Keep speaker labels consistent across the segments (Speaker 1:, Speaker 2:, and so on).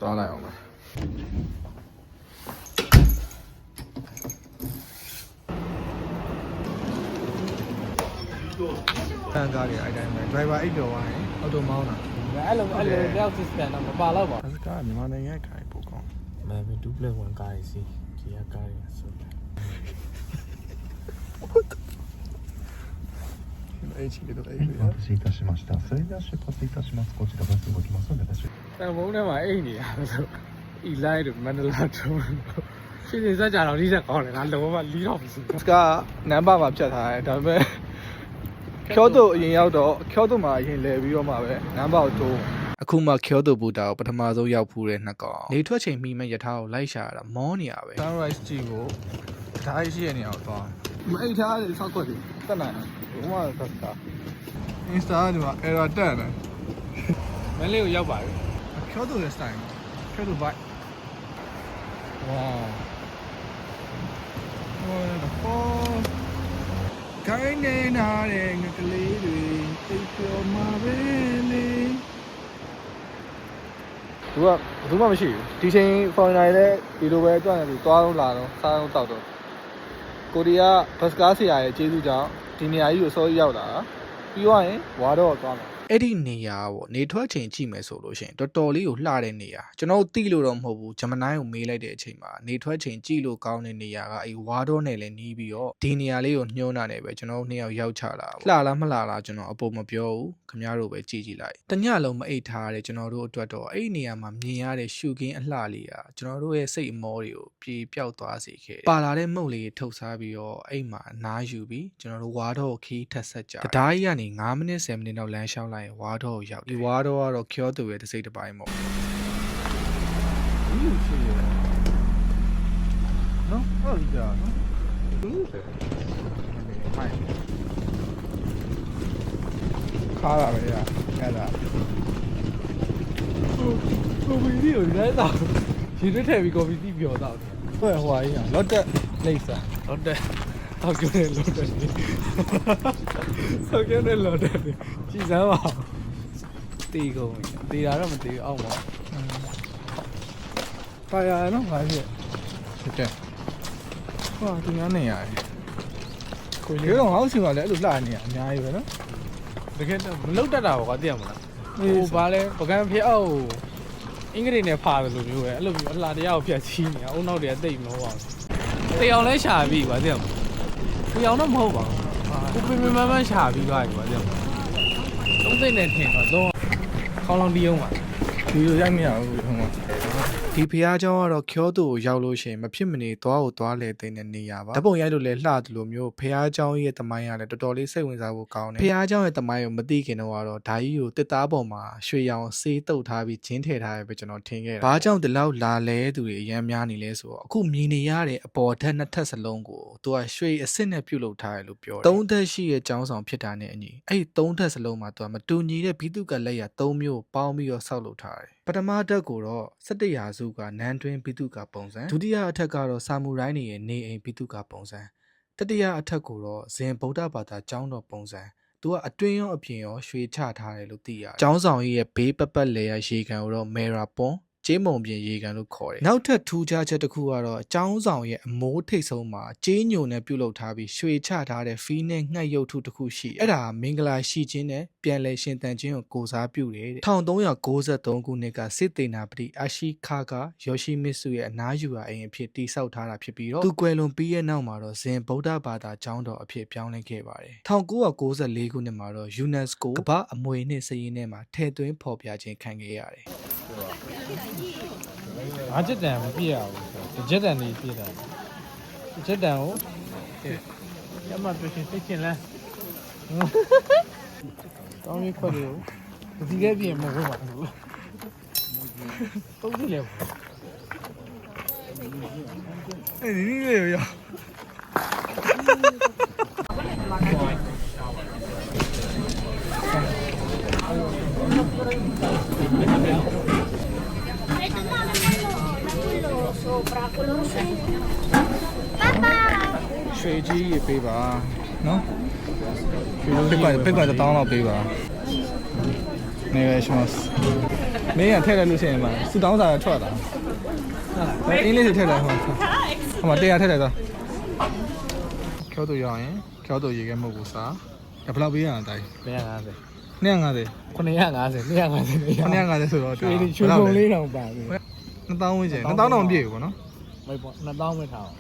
Speaker 1: သွားလိုက်အောင်ပါတန်ကားတွေအဲ့တိုင်းပဲ driver အိတ်တော်ဝိုင်းအော်တိုမောင်းတာ
Speaker 2: အဲ့လိုတယောက် system တော့မပါတော့ပါဘူး
Speaker 1: ဒါကမြန်မာနိုင်ငံရဲ့ခိုင်ပို့ကောင်း
Speaker 2: မဲဒူပလက်1ကားစီကြီးရကားရဆိုတယ်
Speaker 1: အဲ့ချီတော့အဲ့
Speaker 3: お待たせいたしました。それでは出発いたします。こちらバス動きますので、ご注意。
Speaker 2: တန်ဖုံးထဲမှာအိတ်နေတာဆိုအီလိုက်တို့မန္တလာတို့ရှင်းနေစကြတော့ဒီချက်ကောင်းတယ်ငါလောကလီတော့ပြီ
Speaker 1: ကနံပါတ်မှာဖြတ်ထားတယ်ဒါပေမဲ့ကျောတို့အရင်ရောက်တော့ကျောတို့မှာအရင်လဲပြီးတော့မှပဲနံပါတ်ကိုတိုးအခုမှကျောတို့ဘူတာကိုပထမဆုံးရောက်ဖူးတဲ့နှစ်ကောင်နေထွက်ချိန်မိမဲ့ယထာကိုလိုက်ရှာရတာမောနေရပဲ sunrise ကြည့်ကိုဒါအရှိရနေအောင်သွားမအိတ်ထားတယ်ဆောက်ခွက်တယ်တက်နိုင်တယ်ဘုမကသတ် Insta ဒီမှာ error တက်တယ်
Speaker 2: မင်းလေးကိုရောက်ပါပြီ
Speaker 1: ကျောတို့ရဲ့ style ကျောတို့ vibe wow ဟိုတော့ကိုင်းနေနာတဲ့ငကလေးတွေသိပြောမှာပဲလေသူကမရှိဘူးဒီချိန် foreigner တွေလည်းဒီလိုပဲကြွနေပြီးသွားတော့လာတော့စားတော့တောက်တော့ကိုရီးယားဘတ်စကားဆရာရဲ့ကျေးဇူးကြောင့်ဒီနေရာကြီးကိုစောကြီးရောက်လာတာပြီးသွားရင်ဝါတော့သွားမယ်အဲ့ဒီနေရာပေါ့နေထွက်ချိန်ကြည့်မယ်ဆိုလို့ရှိရင်တော်တော်လေးကိုလှတဲ့နေရာကျွန်တော်သိလို့တော့မဟုတ်ဘူးဂျမနိုင်းကိုမေးလိုက်တဲ့အချိန်မှာနေထွက်ချိန်ကြည့်လို့ကောင်းတဲ့နေရာကအဲ့ဝါတော့နဲ့လည်းနီးပြီးတော့ဒီနေရာလေးကိုညှိုးတာနဲ့ပဲကျွန်တော်တို့နှစ်ယောက်ရောက်ချလာလှလားမလှလားကျွန်တော်အပေါ်မပြောဘူးခင်ဗျားတို့ပဲကြည့်ကြည့်လိုက်တညလုံးမအိတ်ထားတဲ့ကျွန်တော်တို့အတွက်တော့အဲ့ဒီနေရာမှာမြင်ရတဲ့ရှုခင်းအလှလေးอ่ะကျွန်တော်တို့ရဲ့စိတ်အမောတွေကိုပြေပြောက်သွားစေခဲ့ပါလာတဲ့မုတ်လေးထုတ်စားပြီးတော့အဲ့မှာအနားယူပြီးကျွန်တော်တို့ဝါတော့ခီးထက်ဆက်ကြတရားကြီးကနေ9မိနစ်10မိနစ်တော့လမ်းလျှောက်လိုက်ရင်ဝါတော့ရောက်ဒီဝါတော့ကတော့ကျောသူရဲ့တစ်စိတ်တစ်ပိုင်းပေါ့ဒီရှိရနော်ဟုတ်ကြနော်ဒီမိုင်းခါလာပဲရအဲ့ဒါ
Speaker 2: ကိုဗီဒီကိုလည်းတော့ရေတွက်ထည့်ပြီးကိုဗီဒီပြောတော့တယ်
Speaker 1: ဟိုဟိုကြီးလော့တက်လိမ့်စာ
Speaker 2: ဟုတ်တယ်ဟုတ်ကဲ့လို့တယ်ဟုတ်ကဲ့လို့တယ်ကြည်စမ်းပါတီးကုန်တီးတာတော့မတီးအောင်ပါ
Speaker 1: ပါရနော်ဘာဖြစ်ဖြစ်တယ်ဟောသူများနေရတယ်ကိုလေးတော့ငါ့စီမှာလည်းအဲ့လိုလှနေရအများကြီးပဲနော်
Speaker 2: တကယ်တော့မလုတ်တတ်တာပေါ့ကွာသိရမလားဟိုဘာလဲပကံဖြစ်အောက်အင်္ဂလိပ်နဲ့ဖာတယ်လို့မျိုးပဲအဲ့လိုမျိုးအလှတရားကိုဖြတ်ချီးနေတာအုံနောက်တွေကတိတ်မဟုတ်ပါဘူးတေအောင်လဲရှာပြီကွာသိရမလားတေအောင်တော့မဟုတ်ပါဘူးကိုပင်မမရှာပြီးသွားပြီကွာသိရမလားသုံးသိနဲ့ထင်တော့ခေါင်းလောင်းတီးအောင်ပါ
Speaker 1: ဒီလိုရိုက်မရဘူးဟိုမှာဒီဖျားเจ้าကတော့ကျောသူကိုရောက်လို့ရှိရင်မဖြစ်မနေသွားကိုသွားလဲတဲ့နေရာပါဓပုံရိုက်လို့လဲလှတယ်လို့မျိုးဖျားเจ้าရဲ့တမိုင်းကလည်းတော်တော်လေးစိတ်ဝင်စားဖို့ကောင်းတယ်ဖျားเจ้าရဲ့တမိုင်းကိုမသိခင်တော့ကတော့ဓာကြီးကိုတစ်သားပေါ်မှာရွှေရောင်ဆေးတုပ်ထားပြီးဂျင်းထည့်ထားရပဲကျွန်တော်ထင်ခဲ့တာဘာကြောင့်ဒီလောက်လာလဲသူတွေအများများနေလဲဆိုတော့အခုမြင်နေရတဲ့အပေါ်ထက်နှစ်ထပ်စလုံးကိုသူကရွှေအစစ်နဲ့ပြုတ်လုပ်ထားတယ်လို့ပြောတယ်သုံးထပ်ရှိရဲ့ကျောင်းဆောင်ဖြစ်တာနဲ့အညီအဲ့ဒီသုံးထပ်စလုံးမှာသူကမတူညီတဲ့ဘီတုကလက်ရ၃မျိုးပေါင်းပြီးတော့ဆောက်လုပ်ထားတယ်ပထမဓာတ်ကိုတော့17ရာစုကနန်းတွင်းဘီတုကပုံစံဒုတိယအထက်ကတော့ဆာမူရိုင်းတွေရဲ့နေအိမ်ဘီတုကပုံစံတတိယအထက်ကိုတော့ဇင်ဗုဒ္ဓဘာသာကျောင်းတော်ပုံစံသူကအတွင်းရောအပြင်ရောရွှေချထားတယ်လို့သိရတယ်ကျောင်းဆောင်ကြီးရဲ့ဘေးပတ်ပတ်လေရရေကန်ကိုတော့မေရာပွန်ကျေးမုံပြင်ရေကန်လို့ခေါ်တယ်နောက်ထပ်ထူးခြားချက်တစ်ခုကတော့ကျောင်းဆောင်ရဲ့အမိုးထိပ်ဆုံးမှာကျေးညိုနဲ့ပြုတ်လုပ်ထားပြီးရွှေချထားတဲ့ဖီးနဲ့ငှက်ရုပ်ထုတစ်ခုရှိအဲ့ဒါမင်္ဂလာရှိခြင်းနဲ့ပြန်လည်ရှင်သန်ခြင်းကိုကိုစားပြုတယ်တဲ့1393ခုနှစ်ကစစ်သေနာပတိအာရှိခါကယောရှိမစ်စုရဲ့အနားယူရာအိမ်အဖြစ်တည်ဆောက်ထားတာဖြစ်ပြီးတော့သူကွယ်လွန်ပြီးရဲ့နောက်မှာတော့ဇင်ဗုဒ္ဓဘာသာကျောင်းတော်အဖြစ်ပြောင်းလဲခဲ့ပါတယ်1994ခုနှစ်မှာတော့ UNESCO ကမ္ဘာအမွေနှစ်စာရင်းထဲမှာထည့်သွင်းဖော်ပြခြင်းခံခဲ့ရတယ်
Speaker 2: ငါချက်တန်မပြည့်ရဘူးချက်တန်လေးပြည့်တာချက်တန်ကိုရမပြရှင်သိချင်လားတောင်းရခွက်လေးကိုဒီကဲပြင်မဟုတ်ပါဘူးတုံးကြည့်လေ
Speaker 1: အဲ့ဒီလေးလေးရောရွှေကြီးရေးပေးပါနော်ရွှေကြီးပိတ်ကွာတောင်းတော့ပေးပါနေရရှိますမင်းကထည့်လိုက်လို့ရှိရင်မှစူတောင်းစာထွက်လာအင်းလေးတွေထည့်လိုက်ဟိုမှာတရားထည့်လိုက်သွားကျော်တူရရင်ကျော်တူရေခဲမဟုတ်ဘူးစားဘယ်လောက်ပေးရအောင်တိုင်း
Speaker 2: 150
Speaker 1: 250
Speaker 2: 950 250
Speaker 1: ဆိုတော့
Speaker 2: ရွှေချုံလေးတောင်ပါပြီ
Speaker 1: 2000ဝန်းကျင်2000တောင်ပြည့်ပြီပေါ့နော်
Speaker 2: မဟုတ်ပေါ့2000ပဲထားအောင်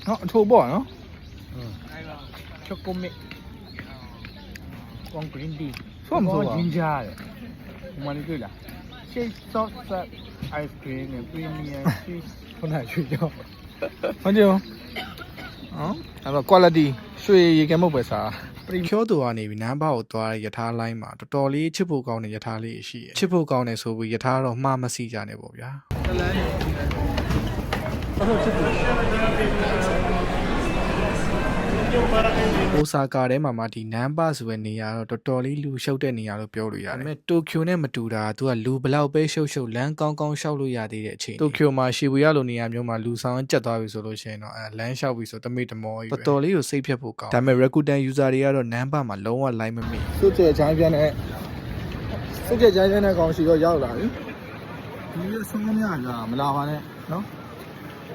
Speaker 1: ဟောအထိုးပေါ့နော်
Speaker 2: chocolate 光 green tea
Speaker 1: ဆိုမဆိုပါ
Speaker 2: ginger တဲ့ဟိုမှာလေးတွေ့လား shake soft serve ice cream နဲ့ premium cheese ခုနရွှေကြော
Speaker 1: ဟုတ်ကြနော်အဲ့တော့ quality ရွှေရေခဲမဟုတ်ပဲစားဖြောသူကနေပြီးနန်းဘာကိုသွားတဲ့ယထာလိုင်းမှာတော်တော်လေးချစ်ဖို့ကောင်းတဲ့ယထာလေးရှိရယ်ချစ်ဖို့ကောင်းတယ်ဆိုပြီးယထာတော့မှားမစီကြနဲ့ပေါ့ဗျာတလန်းနေအဲ့တော့ချစ်ဖို့အိုဆာကာထဲမှာဒီနမ်ဘာဆိုတဲ့နေရာတော့တော်တော်လေးလူရှုပ်တဲ့နေရာလို့ပြောလို့ရတယ်။ဒါပေမဲ့တိုကျိုနဲ့မတူတာသူကလူဘလောက်ပဲရှုပ်လမ်းကောင်းရှောက်လို့ရသေးတဲ့အချိန်။တိုကျိုမှာရှီဘူယာလိုနေရာမျိုးမှာလူဆောင်ကျက်သွားပြီဆိုလို့ရှိရင်တော့လမ်းလျှောက်ပြီဆိုတမိတ်တမောကြီးပဲ။တော်တော်လေးကိုစိတ်ဖြတ်ဖို့ကောင်း။ဒါပေမဲ့ Rakuten user တွေကတော့နမ်ဘာမှာလုံးဝ line မမိ။စုကျဲချိုင်းပြန်တဲ့ကောင်ရှိတော့ရောက်လာပြီ။ဒီလိုဆုံးမများကြမလာပါနဲ့နော်။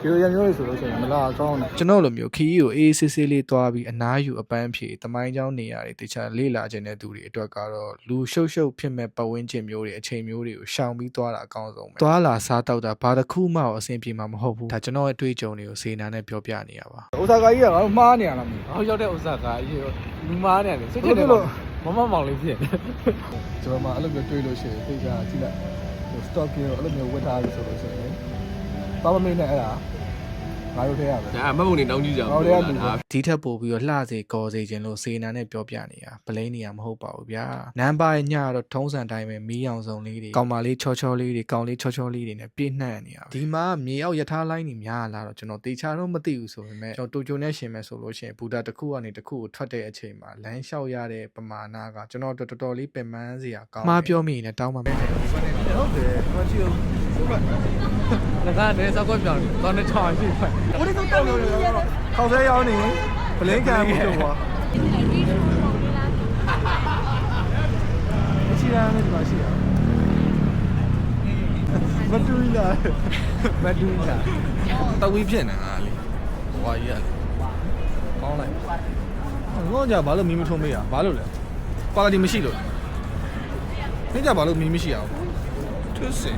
Speaker 1: ဒီလိုရမျိုးတွေဆိုလို့ရှိရင်မလာကောင်းတယ်ကျွန်တော်လိုမျိုးခီးကိုအေးဆေးဆေးလေးသွားပြီးအနားယူအပန်းဖြေတမိုင်းချောင်းနေရာတွေတခြားလေးလာခြင်းတဲ့သူတွေအတွက်ကတော့လူရှုပ်ဖြစ်မဲ့ပတ်ဝန်းကျင်မျိုးတွေအချိန်မျိုးတွေကိုရှောင်ပြီးသွားတာအကောင်းဆုံးပဲသွားလာစားတောက်တာဘာတစ်ခုမှအဆင်ပြေမှာမဟုတ်ဘူးဒါကျွန်တော်ရဲ့အတွေ့အကြုံတွေကိုစေနာနဲ့ပြောပြနေရပါဥစားကာကြီးကငါတို့မှားနေရလားမသိ
Speaker 2: ဟောရောက်တဲ့ဥစ္စာကလူမားနေတယ်စိတ်တက်လို့မမောင်လေးဖြစ်နေ
Speaker 1: ကျွန်တော်မှအဲ့လိုမျိုးတွေ့လို့ရှိရင်သိကြကြည့်လိုက် stock ကြီးကိုအဲ့လိုမျိုးဝတ်ထားပြီဆိုလို့ရှိရင်ဘာမမေးနဲ့အဲ့ဒါငါတို့ထဲရပဲဒါမှတ်ပုံနေတောင်းကြည့်ကြအောင်ဒီထက်ပိုပြီးတော့လှစေကောစေခြင်းလို့စေနာနဲ့ပြောပြနေတာပလိန်းနေရမဟုတ်ပါဘူးဗျာနမ်ဘာရဲ့ညတော့ထုံးစံတိုင်းပဲမီးအောင်စုံလေးတွေကောင်မလေးချောလေးတွေကောင်လေးချောလေးတွေနဲ့ပြည့်နှံ့နေရဒီမှာမြေအောက်ယထာလိုင်းနေများလာတော့ကျွန်တော်တေချာတော့မသိဘူးဆိုပေမဲ့ကျွန်တော်တိုကျိုနဲ့ရှင်မဲ့ဆိုလို့ရှိရင်ဘူတာတစ်ခုကနေတစ်ခုကိုထွက်တဲ့အချိန်မှာလမ်းလျှောက်ရတဲ့ပမာဏကကျွန်တော်တော်တော်လေးပင်ပန်းစရာကောင်းမှားပြောမိရင်တောင်းပါမယ်ဟုတ်တယ်ကျွန်တော်ကြည့်
Speaker 2: 那咱这啥股票？咱这长期快。
Speaker 1: 我这都到了，靠山腰呢，不能干不着我。既然那地方是，没注意了，没注意了。到微片呢啊哩，我也哩，好嘞。我家把路明明冲没啊，把路了，把个地没洗了。你家把路明明洗啊？就是。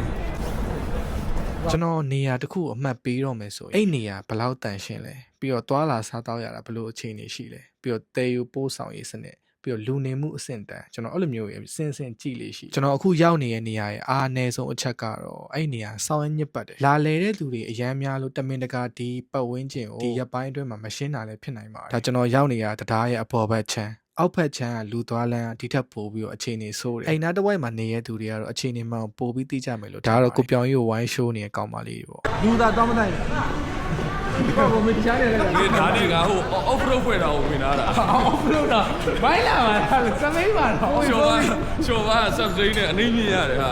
Speaker 1: ကျွန်တော်နေရာတစ်ခုအမှတ်ပေးတော့မယ်ဆိုရင်အဲ့နေရာဘယ်လောက်တန်ရှင်းလဲပြီးတော့သွာလာစားတောက်ရတာဘယ်လိုအခြေအနေရှိလဲပြီးတော့တဲယူပိုးဆောင်ရေးစနစ်ပြီးတော့လူနေမှုအဆင့်တန်းကျွန်တော်အဲ့လိုမျိုးစင်ကြည့်လေးရှိကျွန်တော်အခုရောက်နေတဲ့နေရာရဲ့အားအနည်းဆုံးအချက်ကတော့အဲ့နေရာစောင်းရညစ်ပတ်တယ်လာလေတဲ့သူတွေအရန်များလို့တမင်တကာဒီပတ်ဝန်းကျင်ကိုဒီရက်ပိုင်းအတွင်းမှာမရှင်းတာလည်းဖြစ်နိုင်ပါတယ်ဒါကျွန်တော်ရောက်နေတာတရားရဲ့အပေါ်ဘက်ချမ်းအောက်ဖက်ချမ်းကလူသွားလန်းဒီထက်ပိုပြီးတော့အခြေအနေဆိုးတယ်အိမ်နာတစ်ဝိုက်မှာနေရတဲ့သူတွေကတော့အခြေအနေမှန်ပိုပြီးသိကြမယ်လို့ဒါကတော့ကိုပြောင်ကြီးကိုဝိုင်းရှိုးနေတဲ့ကောင်မလေးတွေပေါ့လူသားတောင်းမတိုင်းဘာမတရားနေလဲ
Speaker 2: ဒီဓာတ်တွေကဟို off road ဖွင့်တာကိုဝင်လာတာ off road တာဘိုင်းလာပါလားစမိတ်ပါတော့ချိုပါ substrate နဲ့အနည်းမြင်ရတယ်ဟာ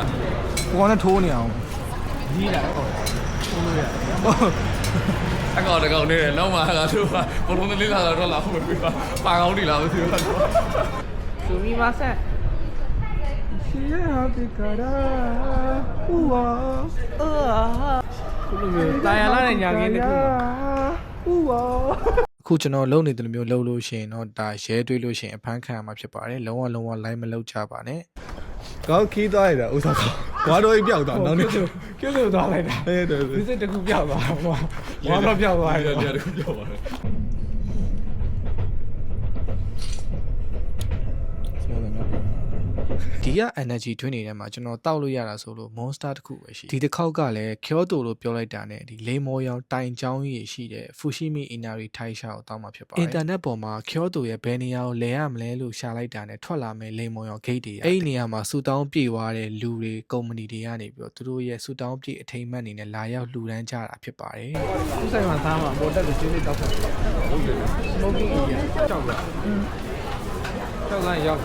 Speaker 1: ကိုကလည်းထိုးနေအောင်
Speaker 2: ကြီးလာတော့ထိုးလို့ရအကောင်တကောင်နေတယ်နောက်မှကသူကဘုံလုံးလေးလာတော့လာဖို့ပြပါကောင်းနေလားမသိဘူးသူမိမဆက်
Speaker 1: ရှီယာပိကာရာဟူဝါ
Speaker 2: ခုလိုတာယာလာတဲ့ညာကင်းတစ်ခု
Speaker 1: ဟူဝါအခုကျွန်တော်လုံနေတယ်မျိုးလှုပ်လို့ရှိရင်တော့ဒါရဲတွေးလို့ရှိရင်အဖမ်းခံရမှာဖြစ်ပါတယ်လုံးဝ line မလောက်ကြပါနဲ့ကောင်းခီးသွားရတာဥစားကောဝါတော့ပြောက်သွားနောက်နေ့
Speaker 2: ကျုပ်လို့သွားလိုက်တာ
Speaker 1: အေးတယ်
Speaker 2: ဒီစိတ်တစ်ခုပြောက်သွားဟိုဝါတော့ပြောက်သွားတယ်
Speaker 1: တစ်ခုပြောက်သွားတယ်ဒီက energy drink တွေထဲမှာကျွန်တော်တောက်လို့ရတာဆိုလို့ monster တစ်ခုပဲရှိဒီတစ်ခေါက်ကလည်း Kyoto လို့ပြောလိုက်တာနဲ့ဒီလေမော်ရောင်တိုင်ချောင်းကြီးရှိတဲ့ Fushimi Inari ထိုင်ရှာကိုတောက်မှာဖြစ်ပါတယ် internet ပေါ်မှာ Kyoto ရဲ့ဘယ်နေရာကိုလဲရမလဲလို့ရှာလိုက်တာနဲ့ထွက်လာမယ်လေမော်ရောင် gate တွေအဲ့ဒီနေရာမှာဆူတောင်းပြေသွားတဲ့လူတွေကုမ္ပဏီတွေကနေပြီးတော့သူတို့ရဲ့ဆူတောင်းပြေအထိမ်းအမှတ်အနေနဲ့လာရောက်လှူဒန်းကြတာဖြစ်ပါတယ်
Speaker 2: ဥဆိုင်မှာသားမှာပေါ်တက်တဲ့ချင်းလေးတောက်တာဟုတ်တယ် smoking area ကြောက်လားကြောက်လားရောက်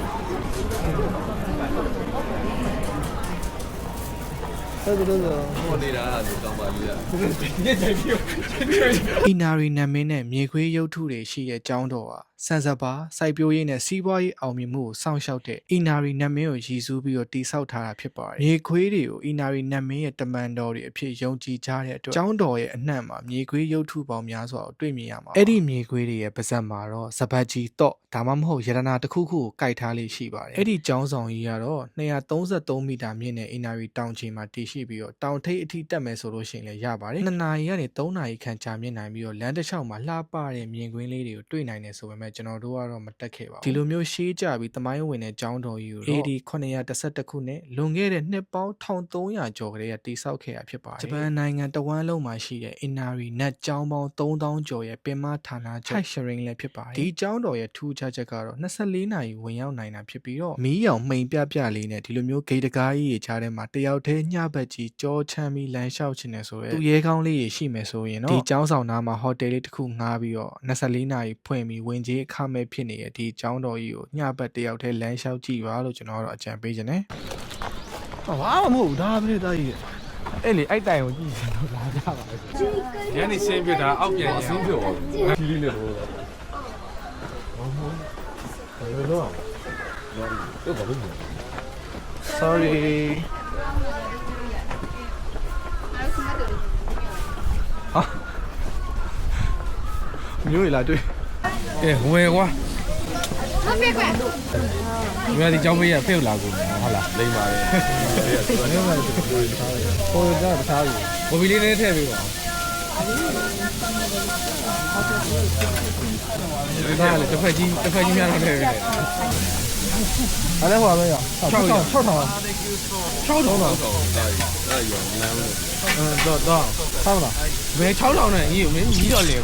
Speaker 1: အီနာရီနမင်းနဲ့မြေခွေးရုပ်ထုတွေရှိတဲ့ကျောင်းတော်ဟာဆန်စပါစိုက်ပျိုးရေးနဲ့စီးပွားရေးအောင်မြင်မှုကိုစောင့်ရှောက်တဲ့အီနာရီနမင်းကိုရည်စူးပြီးတော့တည်ဆောက်ထားတာဖြစ်ပါတယ်မြေခွေးတွေကိုအီနာရီနမင်းရဲ့တမန်တော်တွေအဖြစ်ယုံကြည်ကြတဲ့အတွက်ကျောင်းတော်ရဲ့အနှံ့မှာမြေခွေးရုပ်ထုပေါင်းများစွာကိုတွေ့မြင်ရမှာအဲ့ဒီမြေခွေးတွေရဲ့ပါဇက်မှာတော့စပတ်ကြီးတော့ဒါမှမဟုတ်ရတနာတစ်ခုခုကိုကိုက်ထားလေးရှိပါတယ်အဲ့ဒီကျောင်းဆောင်ကြီးကတော့233မီတာမြင့်တဲ့အီနာရီတောင်ချီမှာတည်ရှိပြီးတော့တောင်ထိပ်အထိတက်မယ်ဆိုလို့ရှိရင်လည်းရပါတယ်2နာရီကနေ3နာရီခန့်ကြာမြင့်နိုင်ပြီးတော့လမ်းတစ်လျှောက်မှာလှပတဲ့မြင်ကွင်းလေးတွေကိုတွေ့နိုင်တယ်ဆိုပေမဲ့ကျွန်တော်တို့ကတော့မတက်ခဲ့ပါဘူးဒီလိုမျိုးရှေးကြပြီးတမိုင်းဝင်တဲ့ကျောင်းတော်ကြီးကို AD 911ခုနှစ်လွန်ခဲ့တဲ့နှစ်ပေါင်း1300ကျော်ကလေးကတည်ဆောက်ခဲ့တာဖြစ်ပါတယ်ဂျပန်နိုင်ငံတဝန်းလုံးမှာရှိတဲ့အီနာရီနတ်ကျောင်းပေါင်း3000ကျော်ရဲ့ပင်မဌာနချုပ် Sharing လည်းဖြစ်ပါတယ်ဒီကျောင်းတော်ရဲ့ထူးခြားချက်ကတော့24နာရီဝင်ရောက်နိုင်တာဖြစ်ပြီးတော့မီးရောင်မှိန်ပြပြလေးနဲ့ဒီလိုမျိုးဂိတ်တကားကြီးတွေကြားထဲမှာတယောက်တည်းညဘက်ကြီးကြောချမ်းပြီးလမ်းလျှောက်ချင်တယ်ဆိုရဲသူရဲကောင်းလေးတွေရှိမယ်ဆိုရင်တော့ဒီကျောင်းဆောင်နားမှာဟိုတယ်လေးတစ်ခုငှားပြီးတော့24နာရီဖွင့်ပြီးဝင်ကြီးအခမဲ့ဖြစ်နေတဲ့ဒီကျောင်းတော်ကြီးကိုညဘက်တယောက်တည်းလမ်းလျှောက်ကြည့်ပါလို့ကျွန်တော်တို့အကြံပေးခြင်းနဲ့ဘာမှမဟုတ်ဒါပဲတာကြီးအဲ့လေအဲ့တိုင်ကိုကြည့်စတော့လာကြပါပဲ။ညနေဆင်းပြတာအောက်ပြန်ရအောင်ဆင်းပြပါဘူး။ဒီလေးနဲ့တော့ဘယ်လိုလုပ်အောင်လဲ။ Sorry မျိုးလာတွေ့။ကဲဝယ်ကွာ။ဟုတ်ကဲ့ကွာ။ဒီမှာဒီကြောင်းမေးရဖေ့လာကုန်ဟုတ်လားလိမ့်ပါလေ။ဟိုကတခြားကြီး။ဘိုဘီလေးနဲ့ထည့်ပေးပါဦး။ဒါလည်းတစ်ဖက်ကြီးများတော့ထည့်ပေးတယ်။အဲ့ဒါဟိုပါပဲရ။6,000တော့။တော့ဟုတ်လား။ဘယ်6,000နဲ့ကြီးကိုမင်းကြီးတော့လေ